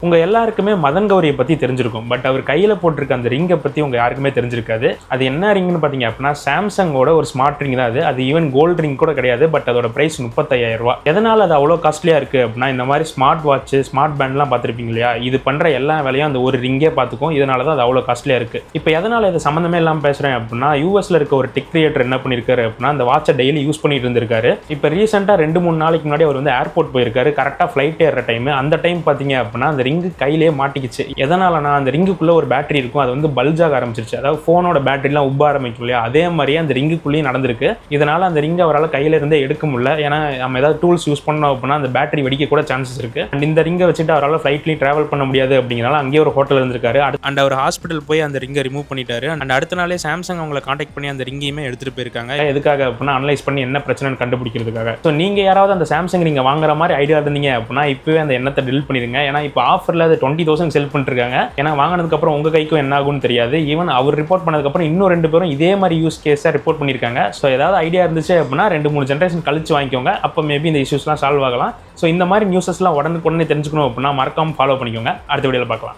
உங்க எல்லாருக்குமே மதன் கௌரியை பத்தி தெரிஞ்சிருக்கும். பட் அவர் கையில போட்டிருக்க அந்த ரிங்கை பத்தி உங்க யாருக்குமே தெரிஞ்சிருக்காது. அது என்ன ரிங்னு பாத்தீங்க அப்படின்னா சாம்சங்கோட ஒரு ஸ்மார்ட் ரிங் தான். அது ஈவன் கோல்டு ரிங் கூட கிடையாது. பட் அதோட பிரைஸ் 35,000 ரூபாய். எதனால அது அவ்வளோ காஸ்ட்லியா இருக்கு அப்படின்னா, இந்த மாதிரி ஸ்மார்ட் வாட்ச் ஸ்மார்ட் பேண்ட்லாம் பார்த்துருப்பீங்க இல்லையா, இது பண்ற எல்லா வேலையும் அந்த ஒரு ரிங்கே பார்த்துக்கும். இதனால தான் அது அவ்வளோ காஸ்ட்லியா இருக்கு. இப்போ எதனால இது சம்மந்தமே இல்லாமல் பேசுறேன் அப்படின்னா, யூஎஸ்ல இருக்க ஒரு டெக் கிரியேட்டர் என்ன பண்ணிருக்காரு அப்படின்னா, அந்த வாட்சை டெய்லி யூஸ் பண்ணிட்டு இருந்திருக்காரு. இப்போ ரீசெண்டா 2-3 நாளைக்கு முன்னாடி அவர் வந்து ஏர்போர்ட் போயிருக்காரு. கரெக்டா ஃபிளைட் ஏற டைம். அந்த டைம் பாத்தீங்க அப்படின்னா அந்த ரிங்கு கையிலே மாட்டிக்கிச்சு. எதனாலனா அந்த ரிங்குக்குள்ள ஒரு பேட்டரி இருக்கும். அது வந்து பல்ஜாக ஆரம்பிச்சிருச்சு. அதாவது போனோட பேட்டரிலாம் உப்ப ஆரம்பிக்கும் இல்லையா, அதே மாதிரியே அந்த ரிங்குக்குள்ளேயும் நடந்திருக்கு. இதனால அந்த ரிங்கை அவரால் கையில இருந்தே எடுக்க முடியல. ஏன்னா நம்ம ஏதாவது டூல்ஸ் யூஸ் பண்ணோம் அப்படின்னா அந்த பேட்டரி வெடிக்க கூட சான்சஸ் இருக்கு. அண்ட் இந்த ரிங்கை வச்சுட்டு அவரால் ஃபிளைட்லையும் டிராவல் பண்ண முடியாது அப்படிங்கிறனால அங்கேயே ஒரு ஹோட்டல் இருந்திருக்காரு. அண்ட் அவர் ஹாஸ்பிட்டல் போய் அந்த ரிங்கை ரிமூவ் பண்ணிட்டாரு. அண்ட் அடுத்த நாளே சாம்சங் அவங்களை கான்டாக்ட் பண்ணி அந்த ரிங்கையுமே எடுத்துட்டு போயிருக்காங்க. எதுக்காக அப்படின்னா அனலைஸ் பண்ணி என்ன பிரச்சனைன்னு கண்டுபிடிக்கிறதுக்காக. ஸோ நீங்க யாராவது அந்த சாம்சங் ரிங்கை வாங்குற மாதிரி ஐடியா இருந்தீங்க அப்படின்னா இப்பவே அந்த எண்ணத்தை டெலிட் பண்ணிடுங்க. ஏன்னா இப்போ ஆஃபர்ல அது 20,000 செல் பண்ணிருக்காங்க. ஏன்னா வாங்கினதுக்கு அப்புறம் உங்க கைக்கும் என்ன ஆகும்னு தெரியாது. ஈவன் அவர் ரிப்போர்ட் பண்ணதுக்கு அப்புறம் இன்னும் 2 பேரும் இதே மாதிரி யூஸ் கேஸை ரிப்போர்ட் பண்ணியிருக்காங்க. ஸோ ஏதாவது ஐடியா இருந்துச்சு அப்படின்னா 2-3 ஜென்ரேஷன் கழிச்சு வாங்கிக்கோங்க. அப்போ மேபி இந்த இஷ்யூஸ்லாம் சால்வ் ஆகலாம். ஸோ இந்த மாதிரி நியூஸஸ்லாம் உடனே தெரிஞ்சுக்கணும் அப்படின்னா மறக்காம ஃபாலோ பண்ணிக்கோங்க. அடுத்த வீடியோவில் பார்க்கலாம்.